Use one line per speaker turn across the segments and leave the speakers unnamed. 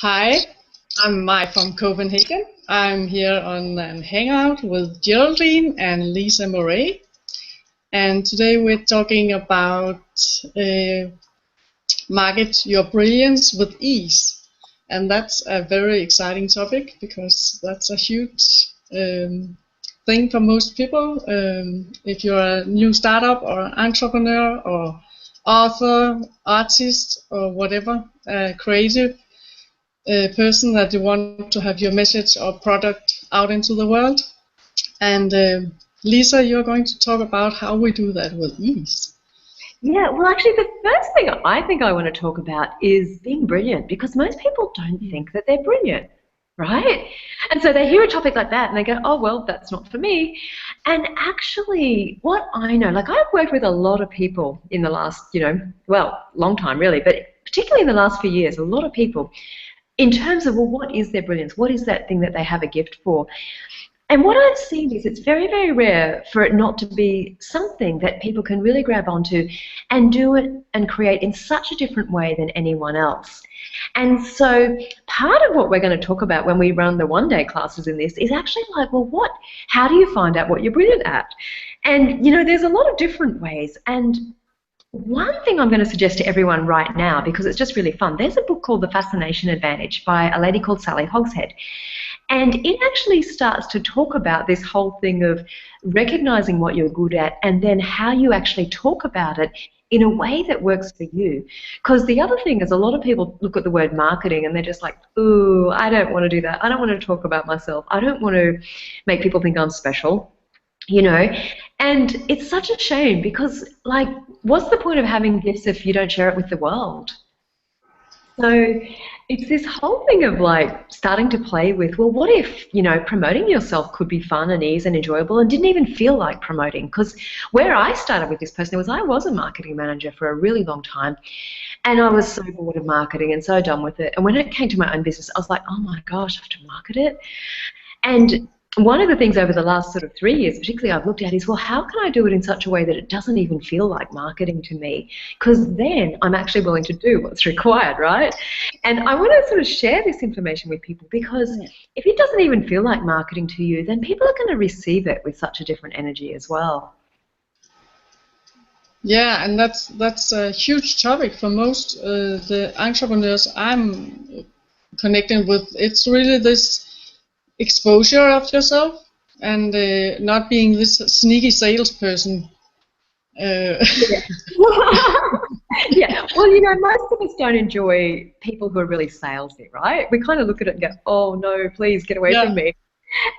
Hi, I'm Mai from Copenhagen. I'm here on an hangout with Geraldine and Lisa Moray, and today we're talking about uh, market your brilliance with ease. And that's a very exciting topic because that's a huge thing for most people. If you're a new startup or entrepreneur or author, artist, or whatever, creative person that you want to have your message or product out into the world. And Lisa, you're going to talk about how we do that with ease.
Yeah, well, actually, the first thing I think I want to talk about is being brilliant because most people don't think that they're brilliant, right? And so they hear a topic like that and they go, oh, well, that's not for me. And actually, what I know, like I've worked with a lot of people in the last, well, long time really, but particularly in the last few years, a lot of people in terms of, well, what is their brilliance? What is that thing that they have a gift for? And what I've seen is it's very, very rare for it not to be something that people can really grab onto and do it and create in such a different way than anyone else. And so part of what we're going to talk about when we run the one-day classes in this is actually like, well, how do you find out what you're brilliant at? And, there's a lot of different ways. And one thing I'm going to suggest to everyone right now, because it's just really fun, there's a book called The Fascination Advantage by a lady called Sally Hogshead. And it actually starts to talk about this whole thing of recognizing what you're good at and then how you actually talk about it in a way that works for you. Because the other thing is a lot of people look at the word marketing and they're just like, ooh, I don't want to do that. I don't want to talk about myself. I don't want to make people think I'm special. And it's such a shame because, like, what's the point of having gifts if you don't share it with the world? So it's this whole thing of like starting to play with, well, what if, promoting yourself could be fun and easy and enjoyable and didn't even feel like promoting? Because where I started with this person was I was a marketing manager for a really long time and I was so bored of marketing and so done with it. And when it came to my own business, I was like, oh my gosh, I have to market it. And one of the things over the last sort of 3 years, particularly I've looked at is, well, how can I do it in such a way that it doesn't even feel like marketing to me? Because then I'm actually willing to do what's required, right? And I want to sort of share this information with people because if it doesn't even feel like marketing to you, then people are going to receive it with such a different energy as well.
Yeah, and that's a huge topic for most the entrepreneurs I'm connecting with. It's really this exposure of yourself and not being this sneaky salesperson.
Yeah. Yeah, well, most of us don't enjoy people who are really salesy, right? We kind of look at it and go, oh, no, please get away from me.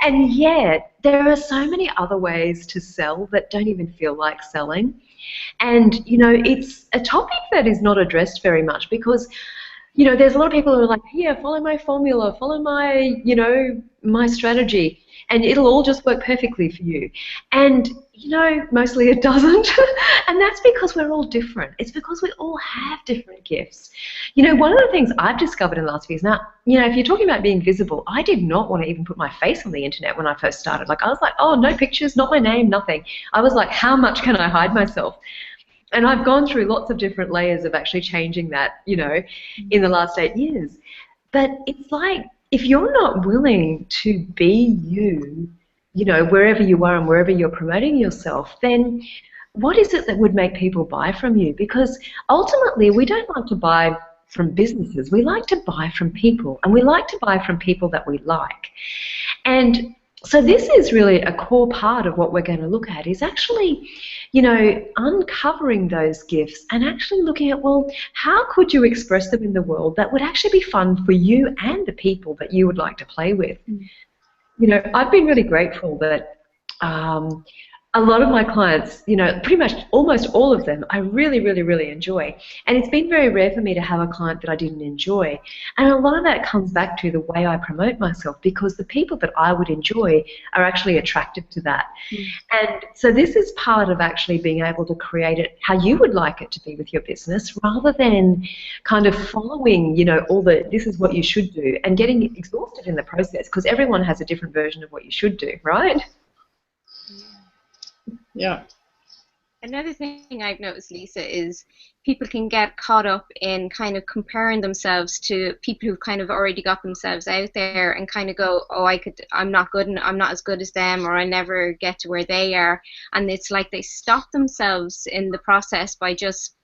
And yet, there are so many other ways to sell that don't even feel like selling. And, it's a topic that is not addressed very much because, there's a lot of people who are like, here, follow my formula, follow my, my strategy, and it'll all just work perfectly for you. And, mostly it doesn't. And that's because we're all different. It's because we all have different gifts. One of the things I've discovered in the last few years, now, if you're talking about being visible, I did not want to even put my face on the internet when I first started. Like, I was like, oh, no pictures, not my name, nothing. I was like, how much can I hide myself? And I've gone through lots of different layers of actually changing that, in the last 8 years. But it's like, if you're not willing to be you, wherever you are and wherever you're promoting yourself, then what is it that would make people buy from you? Because ultimately, we don't like to buy from businesses. We like to buy from people, and we like to buy from people that we like. And so this is really a core part of what we're going to look at is actually, uncovering those gifts and actually looking at, well, how could you express them in the world that would actually be fun for you and the people that you would like to play with? I've been really grateful that a lot of my clients, pretty much almost all of them, I really, really, really enjoy. And it's been very rare for me to have a client that I didn't enjoy. And a lot of that comes back to the way I promote myself because the people that I would enjoy are actually attracted to that. And so this is part of actually being able to create it how you would like it to be with your business rather than kind of following, all the this is what you should do and getting exhausted in the process because everyone has a different version of what you should do, right?
Yeah.
Another thing I've noticed, Lisa, is people can get caught up in kind of comparing themselves to people who've kind of already got themselves out there and kind of go, oh, I'm not good and I'm not as good as them, or I never get to where they are. And it's like they stop themselves in the process by just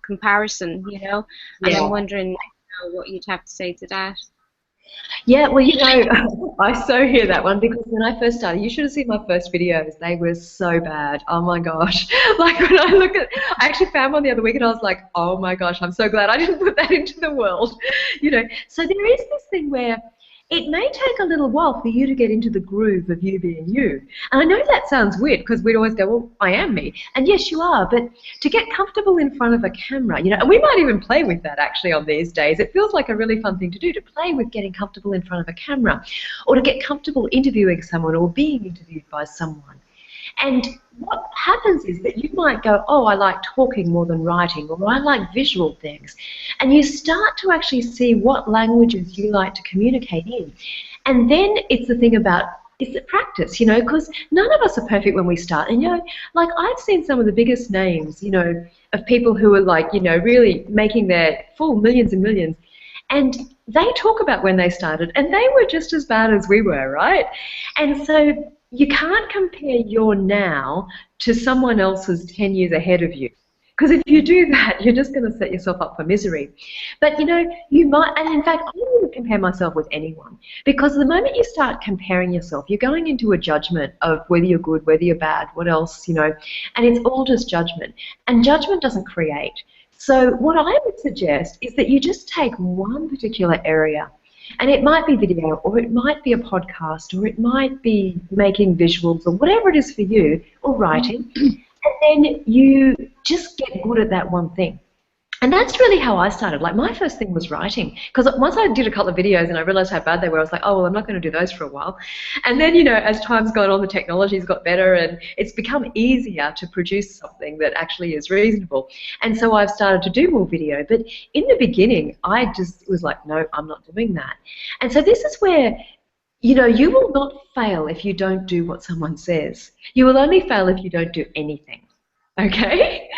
comparison, you know? And I'm
Yeah.
wondering what you'd have to say to that.
Yeah, well, I so hear that one because when I first started, you should have seen my first videos. They were so bad. Oh my gosh. Like when I actually found one the other week and I was like, oh my gosh, I'm so glad I didn't put that into the world. So there is this thing where it may take a little while for you to get into the groove of you being you. And I know that sounds weird because we'd always go, well, I am me. And yes, you are. But to get comfortable in front of a camera, and we might even play with that actually on these days. It feels like a really fun thing to do, to play with getting comfortable in front of a camera or to get comfortable interviewing someone or being interviewed by someone. And what happens is that you might go, oh, I like talking more than writing, or I like visual things. And you start to actually see what languages you like to communicate in. And then it's the thing about, is it practice, because none of us are perfect when we start. And, like I've seen some of the biggest names, of people who are like, really making their full millions and millions. And they talk about when they started, and they were just as bad as we were, right? And so you can't compare your now to someone else's 10 years ahead of you. Because if you do that, you're just going to set yourself up for misery. But, you might, and in fact, I wouldn't compare myself with anyone. Because the moment you start comparing yourself, you're going into a judgment of whether you're good, whether you're bad, what else, and it's all just judgment. And judgment doesn't create. So what I would suggest is that you just take one particular area, and it might be video, or it might be a podcast, or it might be making visuals, or whatever it is for you, or writing, and then you just get good at that one thing. And that's really how I started. Like, my first thing was writing. Because once I did a couple of videos and I realized how bad they were, I was like, oh, well, I'm not going to do those for a while. And then, as time's gone on, the technology's got better and it's become easier to produce something that actually is reasonable. And so I've started to do more video. But in the beginning, I just was like, no, I'm not doing that. And so this is where, you will not fail if you don't do what someone says. You will only fail if you don't do anything. Okay?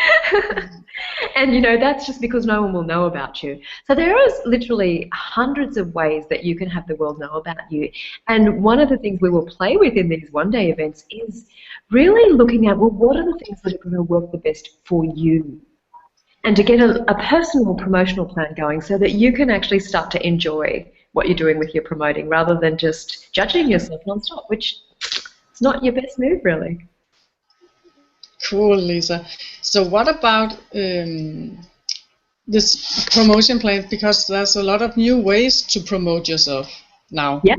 And that's just because no one will know about you. So there is literally hundreds of ways that you can have the world know about you. And one of the things we will play with in these one-day events is really looking at, well, what are the things that are going to work the best for you? And to get a personal promotional plan going so that you can actually start to enjoy what you're doing with your promoting rather than just judging yourself non-stop, which is not your best move, really.
Cool, Lisa. So what about this promotion plan? Because there's a lot of new ways to promote yourself now.
Yeah.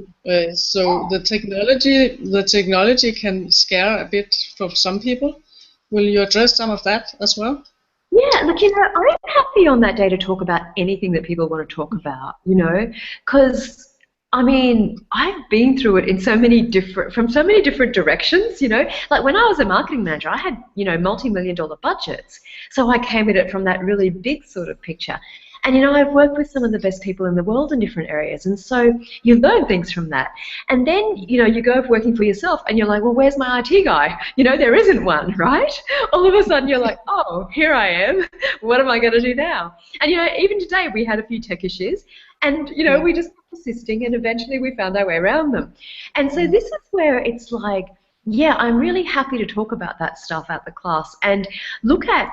So the technology can scare a bit for some people. Will you address some of that as well?
Yeah, look, I'm happy on that day to talk about anything that people want to talk about, because I mean, I've been through it in from so many different directions, Like when I was a marketing manager, I had, multi-million-dollar budgets. So I came at it from that really big sort of picture. And, I've worked with some of the best people in the world in different areas. And so you learn things from that. And then, you go working for yourself and you're like, well, where's my IT guy? There isn't one, right? All of a sudden you're like, oh, here I am. What am I going to do now? And, even today we had a few tech issues. And, we just kept persisting and eventually we found our way around them. And so this is where it's like, yeah, I'm really happy to talk about that stuff at the class and look at,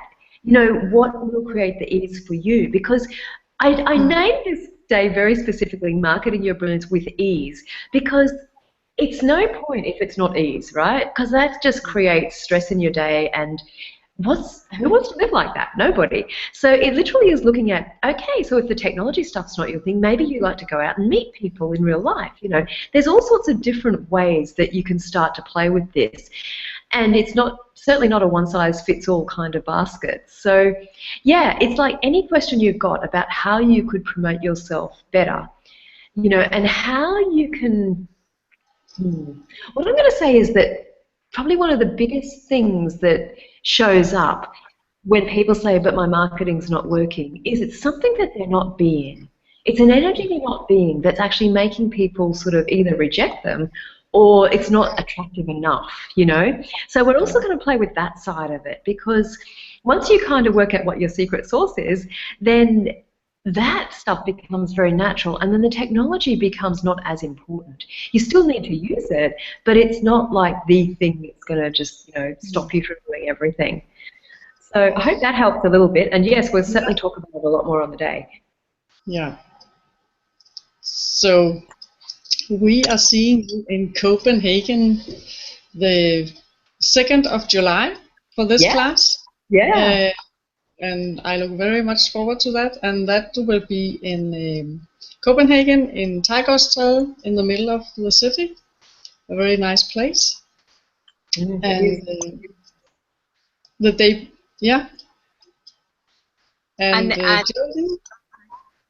what will create the ease for you. Because I named this day very specifically, Marketing Your Brilliance with Ease, because it's no point if it's not ease, right? Because that just creates stress in your day and who wants to live like that? Nobody. So it literally is looking at, okay, so if the technology stuff's not your thing, maybe you like to go out and meet people in real life. There's all sorts of different ways that you can start to play with this. And it's certainly not a one-size-fits-all kind of basket. So, yeah, it's like any question you've got about how you could promote yourself better, and how you can... What I'm going to say is that probably one of the biggest things that shows up when people say, but my marketing's not working, is it's something that they're not being. It's an energy they're not being that's actually making people sort of either reject them or it's not attractive enough, you know. So we're also going to play with that side of it, because once you kind of work out what your secret sauce is, then that stuff becomes very natural, and then the technology becomes not as important. You still need to use it, but it's not like the thing that's going to just, you know, stop you from doing everything. So I hope that helps a little bit, and yes, we'll certainly talk about it a lot more on the day.
Yeah. So we are seeing you in Copenhagen the 2nd of July for this class.
Yeah.
And I look very much forward to that. And that will be in Copenhagen, in Tigerstal, in the middle of the city. A very nice place. And the day, yeah. And Geraldine?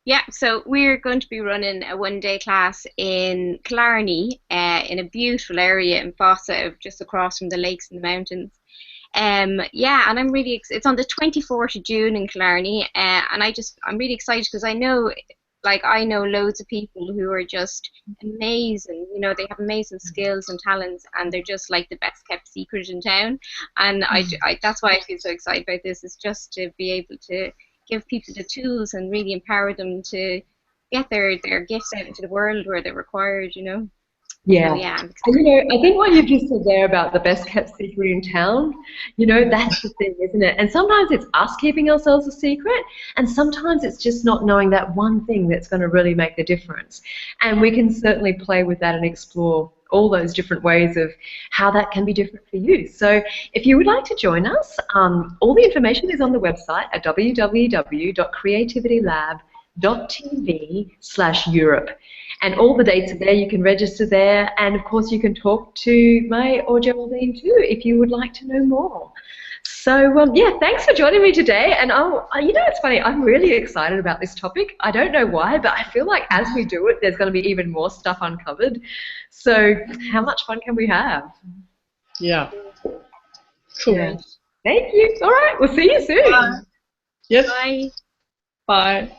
Yeah, so we're going to be running a one-day class in Killarney, in a beautiful area in Fossa, just across from the lakes and the mountains. Yeah, and I'm really, it's on the 24th of June in Killarney, and I'm really excited because I know loads of people who are just amazing. You know, they have amazing skills and talents, and they're just like the best kept secret in town. And that's why I feel so excited about this, is just to be able to give people the tools and really empower them to get their gifts out into the world where they're required, you know.
Yeah.
So, yeah.
And, you know, I think what you just said there about the best kept secret in town, you know, that's the thing, isn't it? And sometimes it's us keeping ourselves a secret, and sometimes it's just not knowing that one thing that's going to really make the difference. And we can certainly play with that and explore all those different ways of how that can be different for you. So if you would like to join us, all the information is on the website at www.creativitylab.tv/Europe. And all the dates are there. You can register there, and of course you can talk to May or Geraldine too if you would like to know more. So yeah, thanks for joining me today. And you know, it's funny, I'm really excited about this topic. I don't know why, but I feel like as we do it, there's going to be even more stuff uncovered. So how much fun can we have?
Yeah. Cool.
Yeah. Thank you. All right, we'll see you soon.
Bye. Yes.
Bye.
Bye.